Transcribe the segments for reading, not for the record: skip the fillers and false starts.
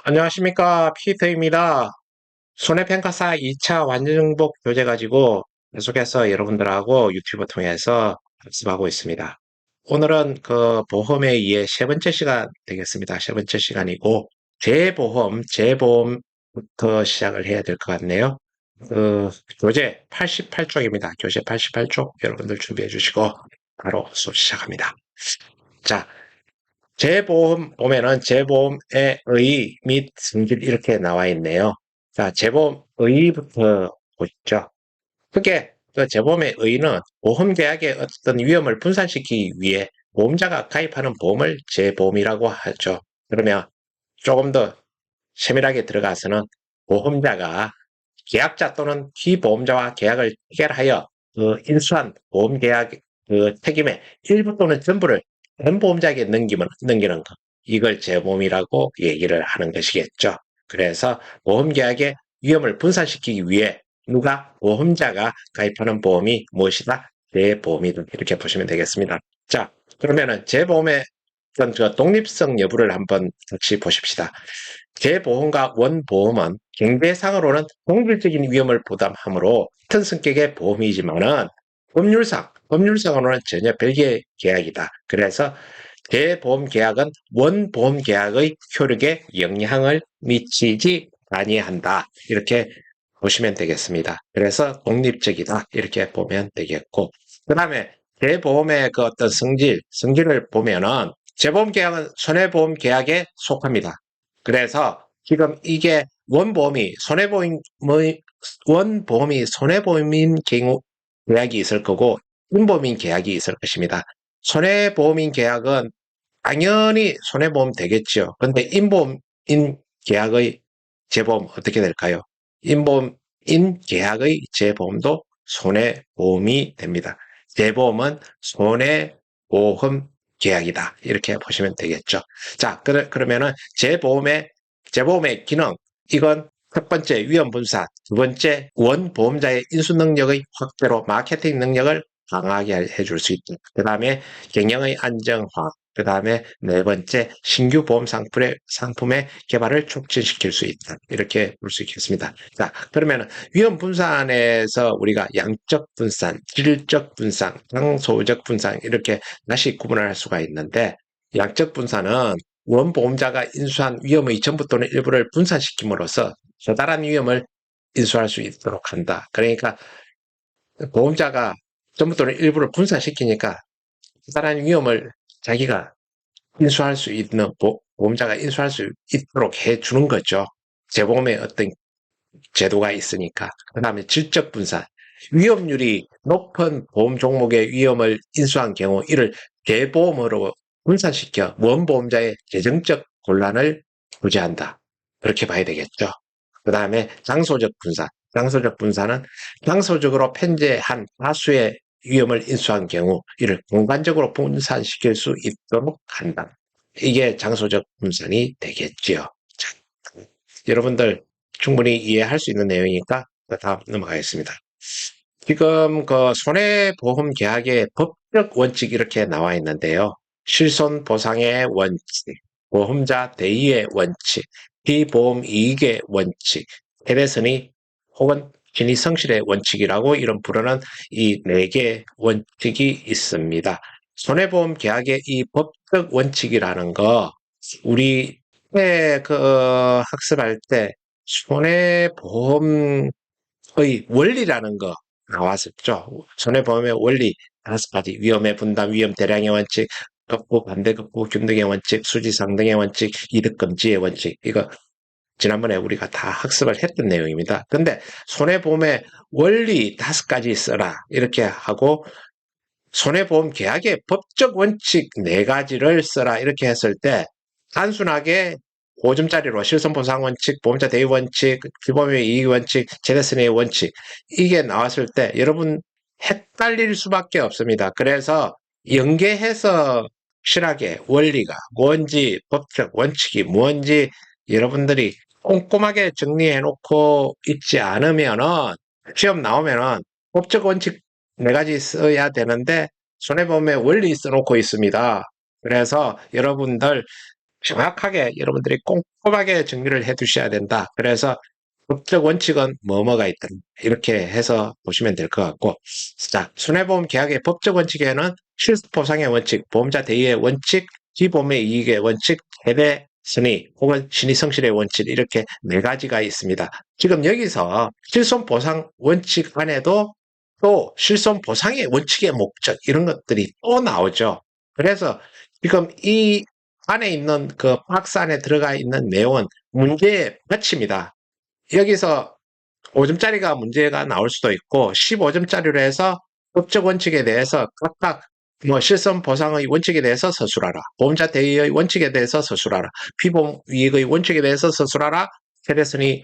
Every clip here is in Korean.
안녕하십니까. 피터입니다. 손해평가사 2차 완전정복 교재 가지고 계속해서 여러분들하고 유튜브 통해서 학습하고 있습니다. 오늘은 그 보험에 의해 세 번째 시간 되겠습니다. 세 번째 시간이고, 재보험부터 시작을 해야 될 것 같네요. 교재 88쪽입니다. 교재 88쪽 여러분들 준비해 주시고, 바로 수업 시작합니다. 자, 재보험 보면은 재보험의 의 및 승질 이렇게 나와 있네요. 자, 재보험 의부터 보시죠. 크게 그 재보험의 의는 보험 계약의 어떤 위험을 분산시키기 위해 보험자가 가입하는 보험을 재보험이라고 하죠. 그러면 조금 더 세밀하게 들어가서는 보험자가 계약자 또는 피보험자와 계약을 체결하여 그 인수한 보험 계약 그 책임의 일부 또는 전부를 다른 보험자에게 넘기는 것. 이걸 재보험이라고 얘기를 하는 것이겠죠. 그래서 보험 계약의 위험을 분산시키기 위해 누가 보험자가 가입하는 보험이 무엇이다? 재보험이다. 이렇게 보시면 되겠습니다. 자, 그러면은 재보험의 어떤 독립성 여부를 한번 같이 보십시다. 재보험과 원보험은 경제상으로는 동질적인 위험을 부담하므로 같은 성격의 보험이지만은 법률상으로는 전혀 별개의 계약이다. 그래서 재보험 계약은 원보험 계약의 효력에 영향을 미치지 아니한다. 이렇게 보시면 되겠습니다. 그래서 독립적이다. 이렇게 보면 되겠고. 그 다음에 재보험의 그 어떤 성질을 보면은 재보험 계약은 손해보험 계약에 속합니다. 그래서 지금 이게 원보험이 손해보험인 경우 계약이 있을 거고, 인보험인 계약이 있을 것입니다. 손해보험인 계약은 당연히 손해보험 되겠죠. 근데 인보험인 계약의 재보험 어떻게 될까요? 인보험인 계약의 재보험도 손해보험이 됩니다. 재보험은 손해보험 계약이다. 이렇게 보시면 되겠죠. 자, 그러면은 재보험의 기능, 이건 첫 번째 위험 분산, 두 번째 원보험자의 인수 능력의 확대로 마케팅 능력을 강하게 해줄 수 있다. 그 다음에 경영의 안정화, 그 다음에 네 번째 신규 보험 상품의 개발을 촉진시킬 수 있다. 이렇게 볼 수 있겠습니다. 자, 그러면 위험 분산에서 우리가 양적 분산, 질적 분산, 장소적 분산 이렇게 다시 구분을 할 수가 있는데, 양적 분산은 원보험자가 인수한 위험의 전부 또는 일부를 분산시킴으로써 커다란 위험을 인수할 수 있도록 한다. 그러니까 보험자가 전부 또는 일부를 분산시키니까 커다란 위험을 자기가 인수할 수 있는 보험자가 인수할 수 있도록 해주는 거죠. 재보험에 어떤 제도가 있으니까. 그 다음에 질적 분산. 위험률이 높은 보험 종목의 위험을 인수한 경우 이를 재보험으로 분산시켜 원보험자의 재정적 곤란을 구제한다. 그렇게 봐야 되겠죠. 그 다음에 장소적 분산. 장소적 분산은 장소적으로 편제한 다수의 위험을 인수한 경우 이를 공간적으로 분산시킬 수 있도록 한다. 이게 장소적 분산이 되겠지요. 자, 여러분들 충분히 이해할 수 있는 내용이니까 다음 넘어가겠습니다. 지금 그 손해보험 계약의 법적 원칙 이렇게 나와 있는데요. 실손 보상의 원칙, 보험자 대의의 원칙, 피보험 이익의 원칙, 해외선의 혹은 신의 성실의 원칙이라고 이런 부르는 이 네 개의 원칙이 있습니다. 손해보험 계약의 이 법적 원칙이라는 거 우리 그 학습할 때 손해보험의 원리라는 거 나왔었죠. 손해보험의 원리 5가지. 위험의 분담, 위험 대량의 원칙, 극복, 반대 극복, 균등의 원칙, 수지상등의 원칙, 이득금지의 원칙. 이거 지난번에 우리가 다 학습을 했던 내용입니다. 근데 손해보험의 원리 5가지 써라. 이렇게 하고 손해보험 계약의 법적 원칙 4가지를 써라. 이렇게 했을 때 단순하게 5점짜리로 실손보상 원칙, 보험자 대위 원칙, 규범의 이익 원칙, 재대선의 원칙 이게 나왔을 때 여러분 헷갈릴 수밖에 없습니다. 그래서 연계해서 확실하게 원리가 뭔지, 법적 원칙이 뭔지 여러분들이 꼼꼼하게 정리해 놓고 있지 않으면은 시험 나오면은 법적 원칙 4가지 써야 되는데 손해보험의 원리 써놓고 있습니다. 그래서 여러분들 정확하게 여러분들이 꼼꼼하게 정리를 해 두셔야 된다. 그래서 법적 원칙은 뭐뭐가 있다. 이렇게 해서 보시면 될 것 같고, 자, 손해보험 계약의 법적 원칙에는 실수보상의 원칙, 보험자 대의의 원칙, 기보험의 이익의 원칙, 최대 선의 혹은 신의성실의 원칙 이렇게 네 가지가 있습니다. 지금 여기서 실손보상 원칙 안에도 또 실손보상의 원칙의 목적 이런 것들이 또 나오죠. 그래서 지금 이 안에 있는 그 박스 안에 들어가 있는 내용은 문제의 받침이다. 여기서 5점짜리가 문제가 나올 수도 있고 15점짜리로 해서 법적 원칙에 대해서 각각 뭐 실손 보상의 원칙에 대해서 서술하라. 보험자 대의의 원칙에 대해서 서술하라. 피보험 이익의 원칙에 대해서 서술하라. 세대선의의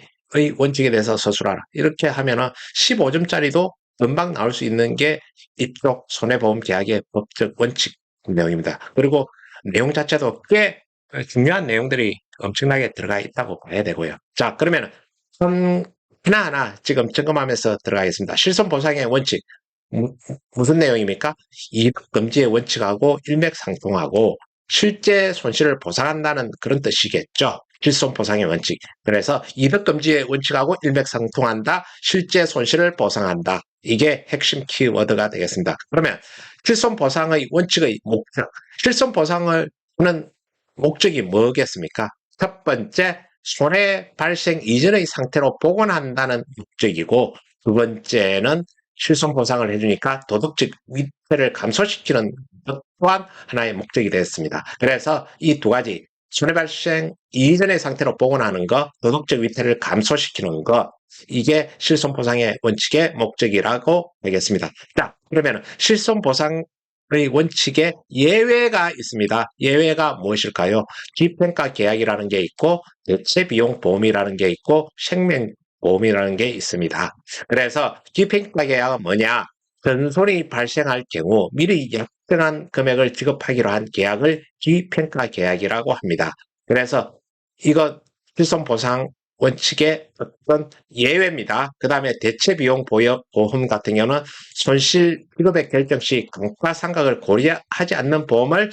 원칙에 대해서 서술하라. 이렇게 하면은 15점짜리도 금방 나올 수 있는 게 이쪽 손해보험 계약의 법적 원칙 내용입니다. 그리고 내용 자체도 꽤 중요한 내용들이 엄청나게 들어가 있다고 봐야 되고요. 자, 그러면 하나하나 지금 점검하면서 들어가겠습니다. 실손보상의 원칙, 무슨 내용입니까? 이익금지의 원칙하고 일맥상통하고 실제 손실을 보상한다는 그런 뜻이겠죠. 실손보상의 원칙. 그래서 이익금지의 원칙하고 일맥상통한다. 실제 손실을 보상한다. 이게 핵심 키워드가 되겠습니다. 그러면 실손보상의 원칙의 목적, 실손보상을 하는 목적이 뭐겠습니까? 첫 번째, 손해 발생 이전의 상태로 복원한다는 목적이고, 두 번째는 실손보상을 해주니까 도덕적 위태를 감소시키는 것 또한 하나의 목적이 되었습니다. 그래서 이 두 가지, 손해 발생 이전의 상태로 복원하는 것, 도덕적 위태를 감소시키는 것, 이게 실손보상의 원칙의 목적이라고 되겠습니다. 자, 그러면 실손보상의 원칙에 예외가 있습니다. 예외가 무엇일까요? 기평가 계약이라는 게 있고 대체비용 보험이라는 게 있고 생명보험이라는 게 있습니다. 그래서 기평가 계약은 뭐냐? 전손이 발생할 경우 미리 약정한 금액을 지급하기로 한 계약을 기평가 계약이라고 합니다. 그래서 이거 실손보상 원칙의 어떤 예외입니다. 그 다음에 대체비용 보험 같은 경우는 손실 지급의 결정 시 감가상각을 고려하지 않는 보험을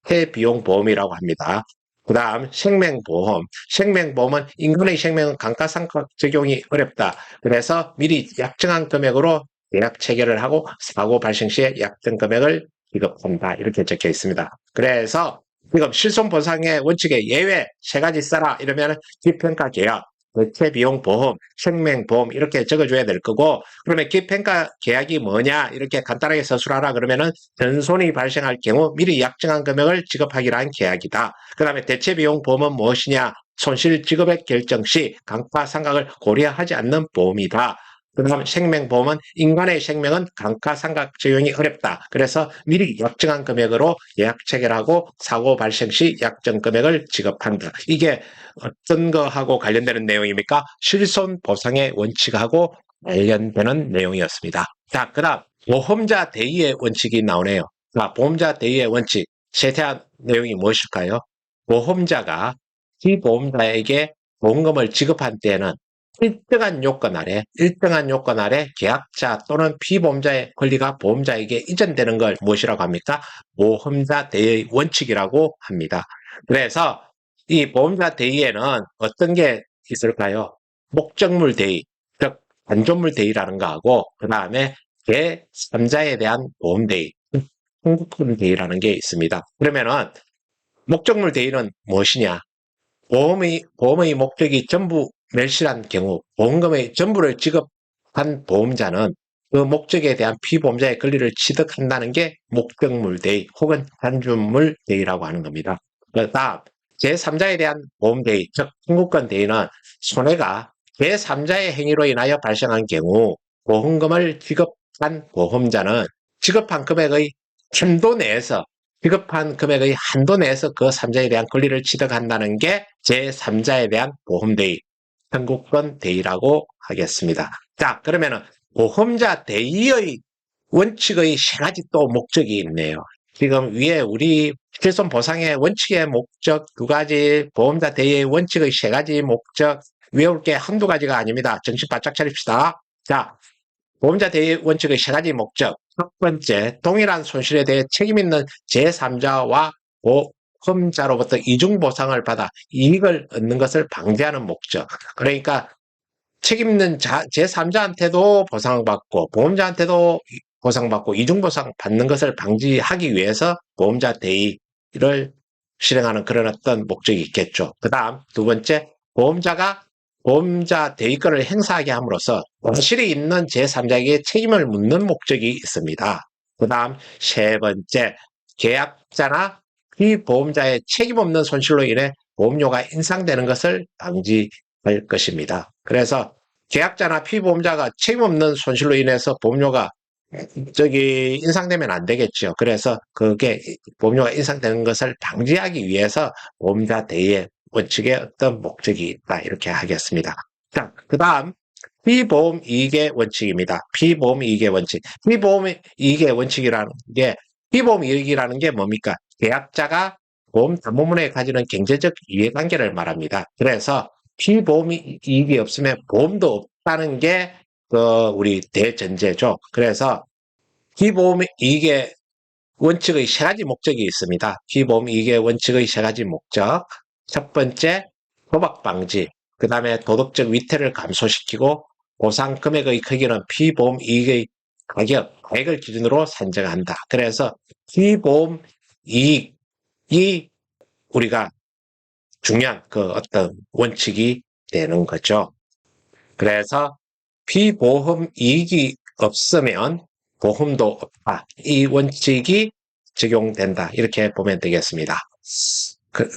대체비용 보험이라고 합니다. 그 다음 생명보험. 생명보험은 인간의 생명은 감가상각 적용이 어렵다. 그래서 미리 약정한 금액으로 계약 체결을 하고 사고 발생 시에 약정 금액을 지급한다. 이렇게 적혀 있습니다. 그래서 지금 실손보상의 원칙의 예외 세 가지 써라 이러면 기평가 계약, 대체비용 보험, 생명보험 이렇게 적어줘야 될 거고, 그러면 기평가 계약이 뭐냐 이렇게 간단하게 서술하라 그러면은 전손이 발생할 경우 미리 약정한 금액을 지급하기로 한 계약이다. 그 다음에 대체비용 보험은 무엇이냐? 손실 지급액 결정 시 감가상각을 고려하지 않는 보험이다. 그 다음 생명보험은 인간의 생명은 감가상각 적용이 어렵다. 그래서 미리 약정한 금액으로 예약 체결하고 사고 발생 시 약정 금액을 지급한다. 이게 어떤 거하고 관련되는 내용입니까? 실손보상의 원칙하고 관련되는 내용이었습니다. 자, 그 다음 보험자 대의의 원칙이 나오네요. 자, 보험자 대의의 원칙 세세한 내용이 무엇일까요? 보험자가 피보험자에게 보험금을 지급한 때에는 일정한 요건 아래 계약자 또는 피보험자의 권리가 보험자에게 이전되는 걸 무엇이라고 합니까? 보험자 대의 원칙이라고 합니다. 그래서 이 보험자 대의에는 어떤 게 있을까요? 목적물 대의, 즉 반존물 대의라는 거하고 그 다음에 제3자에 대한 보험 대의, 청구권 대의라는 게 있습니다. 그러면은 목적물 대의는 무엇이냐? 보험의 목적이 전부 멸실한 경우 보험금의 전부를 지급한 보험자는 그 목적에 대한 피보험자의 권리를 취득한다는 게 목적물 대의 혹은 단준물 대의라고 하는 겁니다. 그 다음 제3자에 대한 보험 대의, 즉 청구권 대의는 손해가 제3자의 행위로 인하여 발생한 경우 보험금을 지급한 보험자는 지급한 금액의 한도 내에서 지급한 금액의 한도 내에서 그 3자에 대한 권리를 취득한다는 게 제3자에 대한 보험대의, 청구권 대의라고 하겠습니다. 자, 그러면은 보험자 대의의 원칙의 세 가지 또 목적이 있네요. 지금 위에 우리 실손보상의 원칙의 목적 두 가지, 보험자 대의의 원칙의 세 가지 목적 외울 게 한두 가지가 아닙니다. 정신 바짝 차립시다. 자, 보험자 대의 원칙의 세 가지 목적. 첫 번째, 동일한 손실에 대해 책임 있는 제3자와 보험자로부터 이중보상을 받아 이익을 얻는 것을 방지하는 목적. 그러니까 책임있는 제3자한테도 보상받고 보험자한테도 보상받고 이중보상 받는 것을 방지하기 위해서 보험자 대의를 실행하는 그런 어떤 목적이 있겠죠. 그 다음 두 번째, 보험자가 보험자 대위권을 행사하게 함으로써 과실이 있는 제3자에게 책임을 묻는 목적이 있습니다. 그 다음 세 번째, 계약자나 피보험자의 책임 없는 손실로 인해 보험료가 인상되는 것을 방지할 것입니다. 그래서 계약자나 피보험자가 책임 없는 손실로 인해서 보험료가 인상되면 안 되겠죠. 그래서 그게 보험료가 인상되는 것을 방지하기 위해서 보험자 대의 원칙의 어떤 목적이 있다. 이렇게 하겠습니다. 자, 그 다음 피보험 이익의 원칙입니다. 피보험 이익의 원칙. 피보험 이익의 원칙이라는 게, 피보험 이익이라는 게 뭡니까? 계약자가 보험 담보물에 가지는 경제적 이해관계를 말합니다. 그래서 피보험 이익이 없으면 보험도 없다는 게 우리 대전제죠. 그래서 피보험 이익의 원칙의 세 가지 목적이 있습니다. 피보험 이익의 원칙의 세 가지 목적. 첫 번째, 도박 방지. 그 다음에 도덕적 위태를 감소시키고 보상 금액의 크기는 피보험 이익의 가액을 기준으로 산정한다. 그래서 피보험 이익이 우리가 중요한 어떤 원칙이 되는 거죠. 그래서 피보험 이익이 없으면 보험도 없다. 이 원칙이 적용된다. 이렇게 보면 되겠습니다.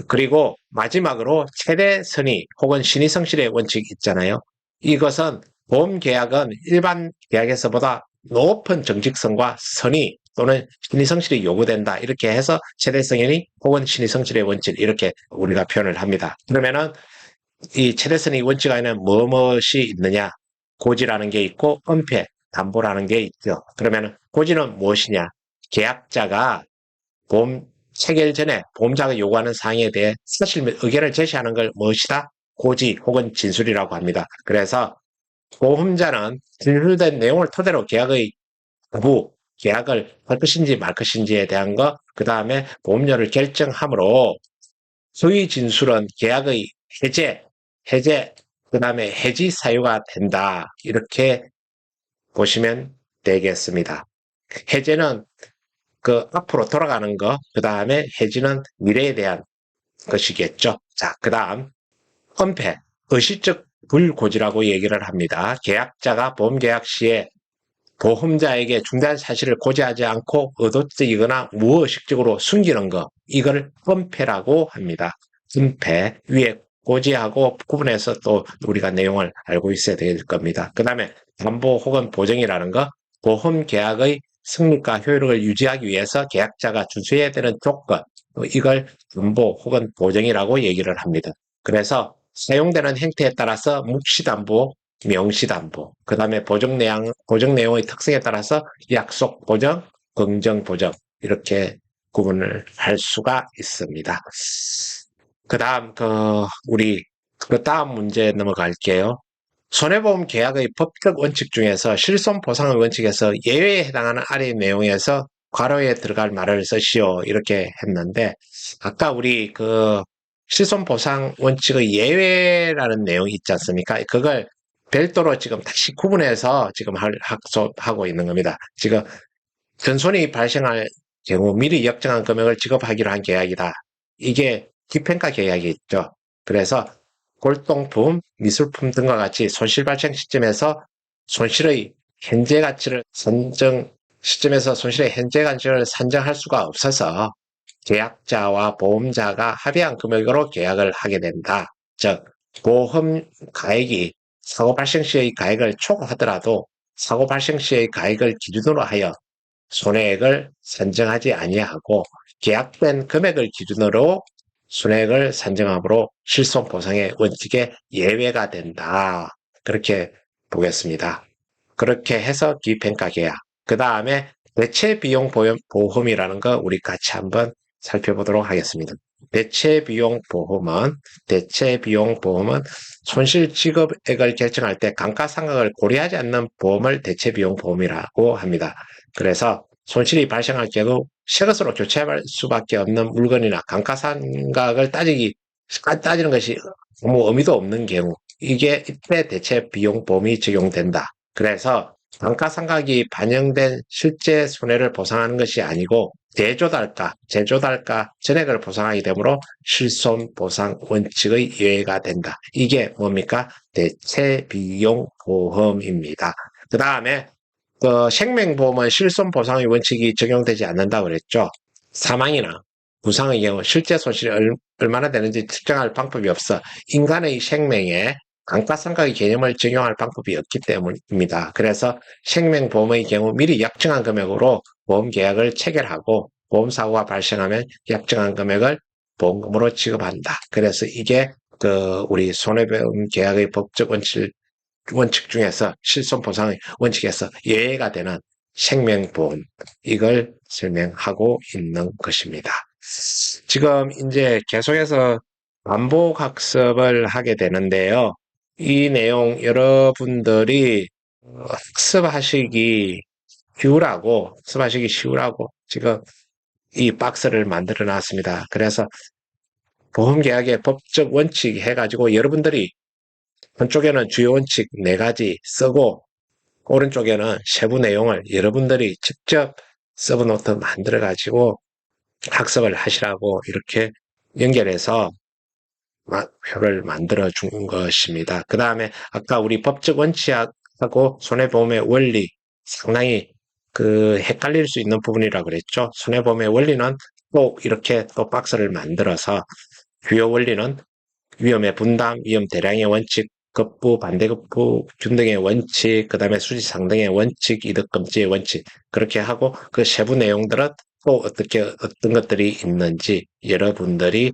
그리고 마지막으로 최대 선의 혹은 신의성실의 원칙이 있잖아요. 이것은 보험 계약은 일반 계약에서보다 높은 정직성과 선의 또는 신의성실이 요구된다. 이렇게 해서 최대 선의 혹은 신의성실의 원칙 이렇게 우리가 표현을 합니다. 그러면은 이 최대 선의 원칙 안에는 무엇이 있느냐? 고지라는 게 있고 은폐, 담보라는 게 있죠. 그러면 고지는 무엇이냐? 계약자가 보험 체결 전에 보험자가 요구하는 사항에 대해 사실 및 의견을 제시하는 걸 무엇이다? 고지 혹은 진술이라고 합니다. 그래서 보험자는 진술된 내용을 토대로 계약의 거부, 계약을 할 것인지 말 것인지에 대한 것, 그 다음에 보험료를 결정하므로 소위 진술은 계약의 해제, 그 다음에 해지 사유가 된다. 이렇게 보시면 되겠습니다. 해제는 앞으로 돌아가는 거, 그 다음에 해지는 미래에 대한 것이겠죠. 자, 그 다음, 은폐, 의식적 불고지라고 얘기를 합니다. 계약자가 보험계약 시에 보험자에게 중대한 사실을 고지하지 않고 의도적이거나 무의식적으로 숨기는 것, 이걸 은폐라고 합니다. 은폐, 위에 고지하고 구분해서 또 우리가 내용을 알고 있어야 될 겁니다. 그 다음에 담보 혹은 보증이라는 거, 보험계약의 성립과 효력을 유지하기 위해서 계약자가 준수해야 되는 조건, 이걸 담보 혹은 보증이라고 얘기를 합니다. 그래서 사용되는 형태에 따라서 묵시담보, 명시담보, 그 다음에 보증 내용의 특성에 따라서 약속 보증, 긍정 보증 이렇게 구분을 할 수가 있습니다. 그 다음 우리 다음 문제 넘어갈게요. 손해보험 계약의 법적 원칙 중에서 실손보상의 원칙에서 예외에 해당하는 아래의 내용에서 괄호에 들어갈 말을 쓰시오 이렇게 했는데, 아까 우리 실손보상 원칙의 예외라는 내용이 있지 않습니까? 그걸 별도로 지금 다시 구분해서 지금 하고 있는 겁니다. 지금 전손이 발생할 경우 미리 역정한 금액을 지급하기로 한 계약이다. 이게 기평가 계약이 있죠. 그래서 골동품, 미술품 등과 같이 손실 발생 시점에서 손실의 현재 가치를 손실의 현재 가치를 산정할 수가 없어서 계약자와 보험자가 합의한 금액으로 계약을 하게 된다. 즉, 보험 가액이 사고 발생 시의 가액을 초과하더라도 사고 발생 시의 가액을 기준으로 하여 손해액을 산정하지 아니하고 계약된 금액을 기준으로 손해액을 산정함으로 실손보상의 원칙에 예외가 된다. 그렇게 보겠습니다. 그렇게 해서 기평가 계약. 그 다음에 대체비용 보험이라는 거 우리 같이 한번 살펴보도록 하겠습니다. 대체비용 보험은 손실 지급액을 결정할 때 감가상각을 고려하지 않는 보험을 대체비용 보험이라고 합니다. 그래서 손실이 발생할 경우 새 것으로 교체할 수밖에 없는 물건이나 감가상각을 따지는 것이 아무 의미도 없는 경우, 이때 대체 비용보험이 적용된다. 그래서 감가상각이 반영된 실제 손해를 보상하는 것이 아니고 제조달가 전액을 보상하게 되므로 실손보상 원칙의 예외가 된다. 이게 뭡니까? 대체 비용 보험입니다. 그 다음에 생명보험은 실손보상의 원칙이 적용되지 않는다고 그랬죠. 사망이나 부상의 경우 실제 손실이 얼마나 되는지 측정할 방법이 없어 인간의 생명에 감가상각의 개념을 적용할 방법이 없기 때문입니다. 그래서 생명보험의 경우 미리 약정한 금액으로 보험계약을 체결하고 보험사고가 발생하면 약정한 금액을 보험금으로 지급한다. 그래서 이게 우리 손해보험 계약의 법적 원칙 중에서 실손보상의 원칙에서 예외가 되는 생명보험, 이걸 설명하고 있는 것입니다. 지금 이제 계속해서 반복학습을 하게 되는데요. 이 내용 여러분들이 학습하시기 쉬우라고 지금 이 박스를 만들어 놨습니다. 그래서 보험계약의 법적 원칙 해가지고 여러분들이 한쪽에는 주요 원칙 4가지 쓰고 오른쪽에는 세부 내용을 여러분들이 직접 서브노트 만들어 가지고 학습을 하시라고 이렇게 연결해서 표를 만들어 준 것입니다. 그 다음에 아까 우리 법적 원칙하고 손해보험의 원리 상당히 헷갈릴 수 있는 부분이라고 그랬죠. 손해보험의 원리는 꼭 이렇게 또 박스를 만들어서 주요 원리는 위험의 분담, 위험 대량의 원칙, 급부, 반대급부, 균등의 원칙, 그 다음에 수지상등의 원칙, 이득금지의 원칙, 그렇게 하고 그 세부 내용들은 또 어떤 것들이 있는지 여러분들이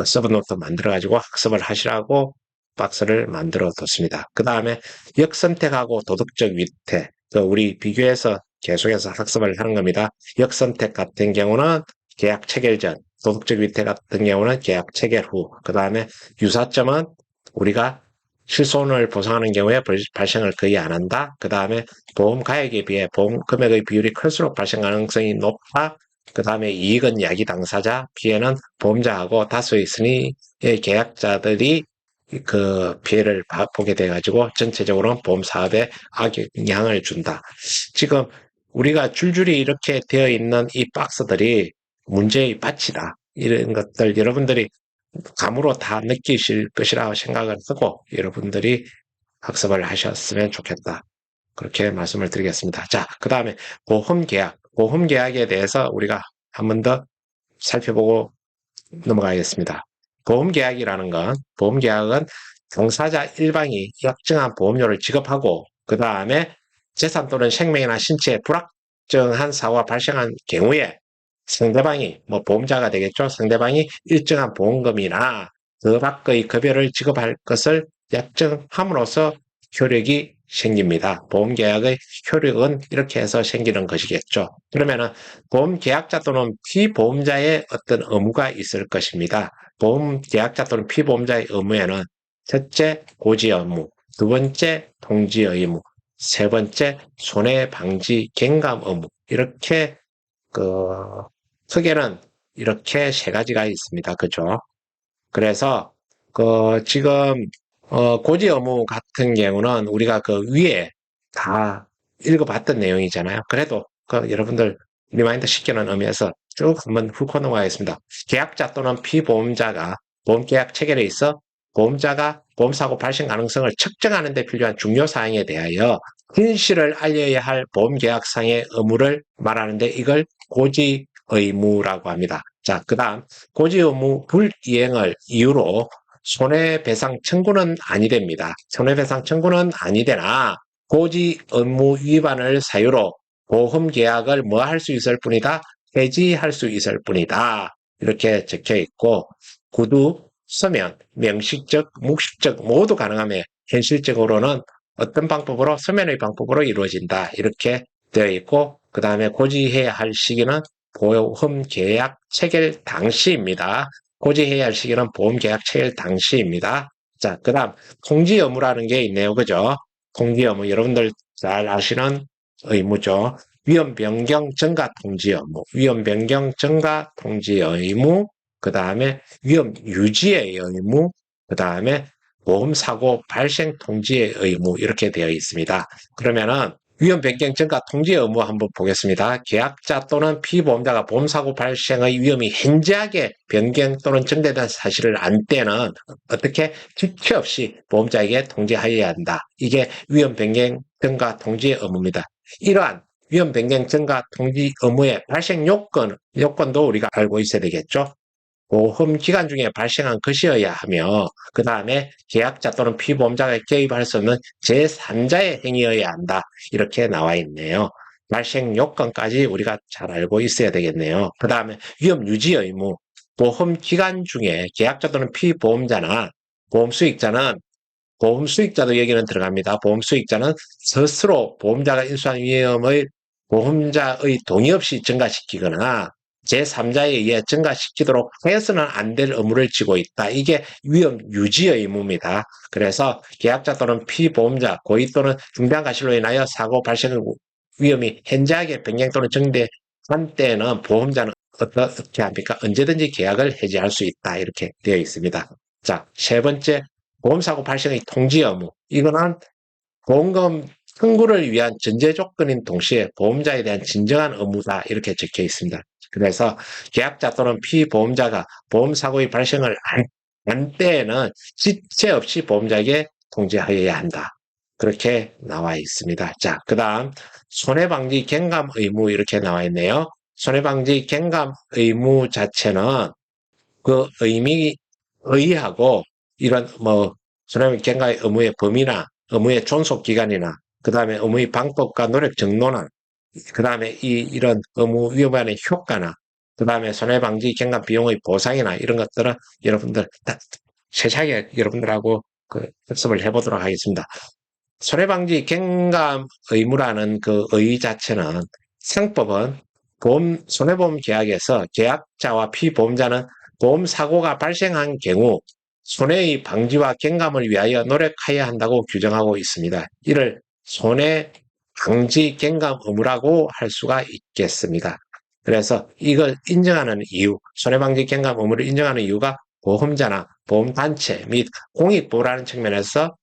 서브노트 만들어가지고 학습을 하시라고 박스를 만들어 뒀습니다. 그 다음에 역선택하고 도덕적 위태, 우리 비교해서 계속해서 학습을 하는 겁니다. 역선택 같은 경우는 계약 체결 전, 도덕적 위태 같은 경우는 계약 체결 후, 그 다음에 유사점은 우리가 실손을 보상하는 경우에 발생을 거의 안 한다. 그 다음에 보험 가액에 비해 보험 금액의 비율이 클수록 발생 가능성이 높다. 그 다음에 이익은 야기 당사자, 피해는 보험자하고 다수의 순위의 계약자들이 피해를 보게 돼가지고 전체적으로 보험 사업에 악영향을 준다. 지금 우리가 줄줄이 이렇게 되어 있는 이 박스들이 문제의 밭이다. 이런 것들 여러분들이 감으로 다 느끼실 것이라고 생각을 하고 여러분들이 학습을 하셨으면 좋겠다. 그렇게 말씀을 드리겠습니다. 자, 그 다음에 보험계약. 보험계약에 대해서 우리가 한 번 더 살펴보고 넘어가겠습니다. 보험계약은 당사자 일방이 약정한 보험료를 지급하고 그 다음에 재산 또는 생명이나 신체에 불확정한 사고가 발생한 경우에 상대방이 보험자가 되겠죠. 상대방이 일정한 보험금이나 그 밖의 급여를 지급할 것을 약정함으로써 효력이 생깁니다. 보험계약의 효력은 이렇게 해서 생기는 것이겠죠. 그러면은 보험계약자 또는 피보험자의 어떤 의무가 있을 것입니다. 보험계약자 또는 피보험자의 의무에는 첫째, 고지 의무, 두 번째, 통지 의무, 세 번째, 손해방지 갱감 의무, 이렇게 크게는 이렇게 3가지가 있습니다. 그죠? 그래서 지금 고지 의무 같은 경우는 우리가 위에 다 읽어봤던 내용이잖아요. 그래도 여러분들 리마인드 시키는 의미에서 쭉 한번 훑고 넘어가겠습니다. 계약자 또는 피보험자가 보험계약 체결에 있어 보험자가 보험사고 발생 가능성을 측정하는 데 필요한 중요 사항에 대하여 진실을 알려야 할 보험계약상의 의무를 말하는데 이걸 고지 의무라고 합니다. 자, 그 다음 고지 의무 불이행을 이유로 손해배상 청구는 아니됩니다. 손해배상 청구는 아니되나 고지 의무 위반을 사유로 보험계약을 할 수 있을 뿐이다. 해지할 수 있을 뿐이다. 이렇게 적혀 있고 구두, 서면, 명식적, 묵식적 모두 가능하며 현실적으로는 어떤 방법으로 서면의 방법으로 이루어진다. 이렇게 되어 있고 그 다음에 고지해야 할 시기는 보험계약 체결 당시입니다. 고지해야 할 시기는 보험계약 체결 당시입니다. 자, 그 다음 통지 의무라는 게 있네요. 그죠? 통지 의무 여러분들 잘 아시는 의무죠. 위험 변경 증가 통지 의무, 위험 변경 증가 통지 의무, 그 다음에 위험 유지의 의무, 그 다음에 보험 사고 발생 통지의 의무 이렇게 되어 있습니다. 그러면은 위험 변경 증가 통지 의무 한번 보겠습니다. 계약자 또는 피보험자가 보험사고 발생의 위험이 현저하게 변경 또는 증대된 사실을 안 때는 어떻게 지체 없이 보험자에게 통지하여야 한다. 이게 위험 변경 증가 통지 의무입니다. 이러한 위험 변경 증가 통지 의무의 발생 요건도 우리가 알고 있어야 되겠죠. 보험 기간 중에 발생한 것이어야 하며 그 다음에 계약자 또는 피보험자가 개입할 수 없는 제3자의 행위여야 한다. 이렇게 나와 있네요. 발생 요건까지 우리가 잘 알고 있어야 되겠네요. 그 다음에 위험 유지 의무. 보험 기간 중에 계약자 또는 피보험자나 보험 수익자는 보험 수익자도 여기는 들어갑니다. 보험 수익자는 스스로 보험자가 인수한 위험의 보험자의 동의 없이 증가시키거나 제3자에 의해 증가시키도록 해서는 안 될 의무를 지고 있다. 이게 위험 유지 의무입니다. 그래서 계약자 또는 피보험자, 고의 또는 중대한 과실로 인하여 사고 발생 위험이 현저하게 변경 또는 증대한 때에는 보험자는 어떻게 합니까? 언제든지 계약을 해지할 수 있다. 이렇게 되어 있습니다. 자, 세 번째, 보험사고 발생의 통지 의무. 이거는 보험금 청구를 위한 전제 조건인 동시에 보험자에 대한 진정한 의무다. 이렇게 적혀 있습니다. 그래서 계약자 또는 피보험자가 보험사고의 발생을 안 때에는 지체 없이 보험자에게 통지하여야 한다. 그렇게 나와 있습니다. 자, 그 다음 손해방지 경감 의무 이렇게 나와 있네요. 손해방지 경감 의무 자체는 그 의의하고 이런 손해방지 경감 의무의 범위나 의무의 존속 기간이나 그 다음에 의무의 방법과 노력 정도나 그 다음에 이런 의무 위반의 효과나 그 다음에 손해방지 경감 비용의 보상이나 이런 것들은 여러분들 다 세세하게 여러분들하고 그 학습을 해보도록 하겠습니다. 손해방지 경감 의무라는 그 의의 자체는 상법은 손해보험 계약에서 계약자와 피보험자는 보험 사고가 발생한 경우 손해의 방지와 경감을 위하여 노력해야 한다고 규정하고 있습니다. 이를 손해 방지 경감 의무라고 할 수가 있겠습니다. 그래서 이걸 인정하는 이유, 손해방지 경감 의무를 인정하는 이유가 보험자나 보험단체 및 공익보호라는 측면에서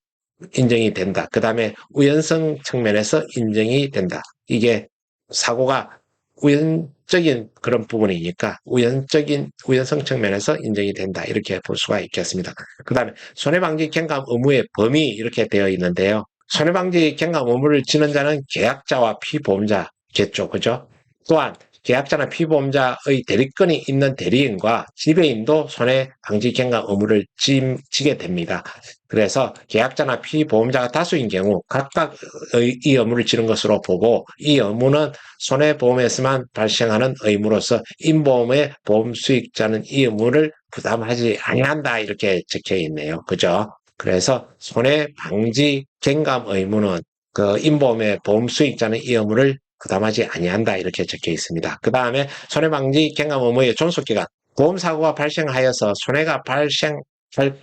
인정이 된다. 그 다음에 우연성 측면에서 인정이 된다. 이게 사고가 우연적인 그런 부분이니까 우연성 측면에서 인정이 된다. 이렇게 볼 수가 있겠습니다. 그 다음에 손해방지 경감 의무의 범위 이렇게 되어 있는데요. 손해방지 경감 의무를 지는 자는 계약자와 피보험자겠죠. 그죠? 또한 계약자나 피보험자의 대리권이 있는 대리인과 지배인도 손해방지 경감 의무를 지게 됩니다. 그래서 계약자나 피보험자가 다수인 경우 각각 이 의무를 지는 것으로 보고 이 의무는 손해보험에서만 발생하는 의무로서 인보험의 보험 수익자는 이 의무를 부담하지 아니한다 이렇게 적혀 있네요. 그죠? 그래서 손해방지 경감 의무는 그 인보험의 보험 수익자는 이 의무를 부담하지 아니한다 이렇게 적혀 있습니다. 그 다음에 손해방지 경감 의무의 존속기간 보험사고가 발생하여서 손해가 발생할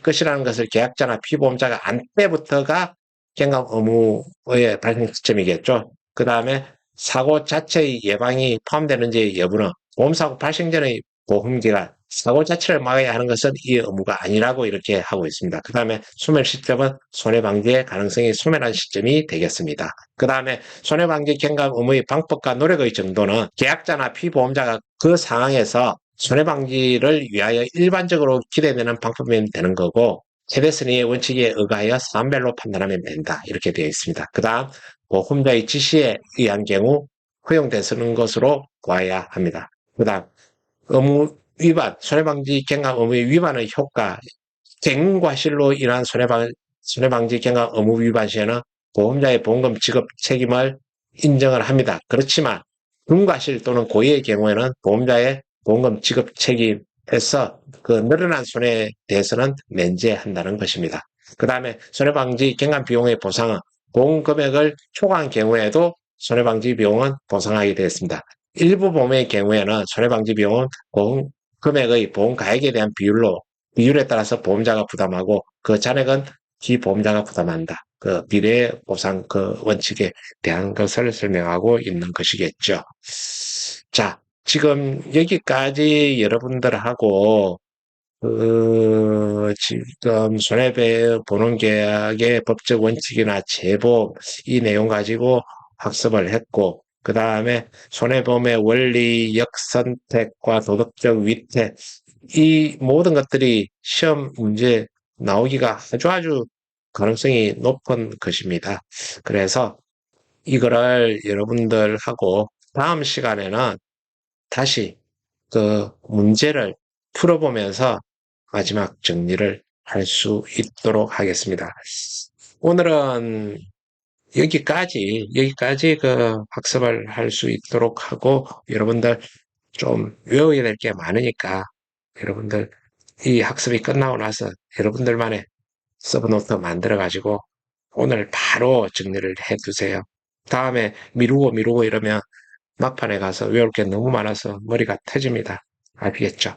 것이라는 것을 계약자나 피보험자가 안 때부터가 경감 의무의 발생 시점이겠죠. 그 다음에 사고 자체의 예방이 포함되는지 여부는 보험사고 발생 전의 보험기간 사고 자체를 막아야 하는 것은 이 의무가 아니라고 이렇게 하고 있습니다. 그 다음에 소멸 시점은 손해방지의 가능성이 소멸한 시점이 되겠습니다. 그 다음에 손해방지 경감 의무의 방법과 노력의 정도는 계약자나 피보험자가 그 상황에서 손해방지를 위하여 일반적으로 기대되는 방법이면 되는 거고 최대선의의 원칙에 의하여 사안별로 판단하면 된다. 이렇게 되어 있습니다. 그 다음 보험자의 지시에 의한 경우 허용되는 것으로 보아야 합니다. 그 다음 의무 위반, 손해방지 경감 의무의 위반의 효과, 갱과실로 인한 손해방지 경감 의무 위반 시에는 보험자의 보험금 지급 책임을 인정을 합니다. 그렇지만 중과실 또는 고의의 경우에는 보험자의 보험금 지급 책임에서 그 늘어난 손해에 대해서는 면제한다는 것입니다. 그 다음에 손해방지 경감 비용의 보상은 보험 금액을 초과한 경우에도 손해방지 비용은 보상하게 되었습니다. 일부 보험의 경우에는 손해방지 비용은 보험 금액의 보험 가액에 대한 비율에 따라서 보험자가 부담하고 그 잔액은 기보험자가 부담한다. 그 비례 보상 그 원칙에 대한 것을 설명하고 있는 것이겠죠. 자, 지금 여기까지 여러분들하고 지금 손해보는 계약의 법적 원칙이나 제보 이 내용 가지고 학습을 했고, 그 다음에 손해보험의 원리, 역선택과 도덕적 위태, 이 모든 것들이 시험 문제 나오기가 아주 가능성이 높은 것입니다. 그래서 이거를 여러분들하고 다음 시간에는 다시 그 문제를 풀어보면서 마지막 정리를 할 수 있도록 하겠습니다. 오늘은 여기까지 그 학습을 할 수 있도록 하고, 여러분들 좀 외워야 될 게 많으니까, 여러분들 이 학습이 끝나고 나서 여러분들만의 서브노트 만들어가지고 오늘 바로 정리를 해 두세요. 다음에 미루고 이러면 막판에 가서 외울 게 너무 많아서 머리가 터집니다. 아시겠죠?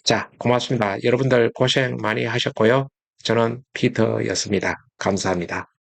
자, 고맙습니다. 여러분들 고생 많이 하셨고요. 저는 피터였습니다. 감사합니다.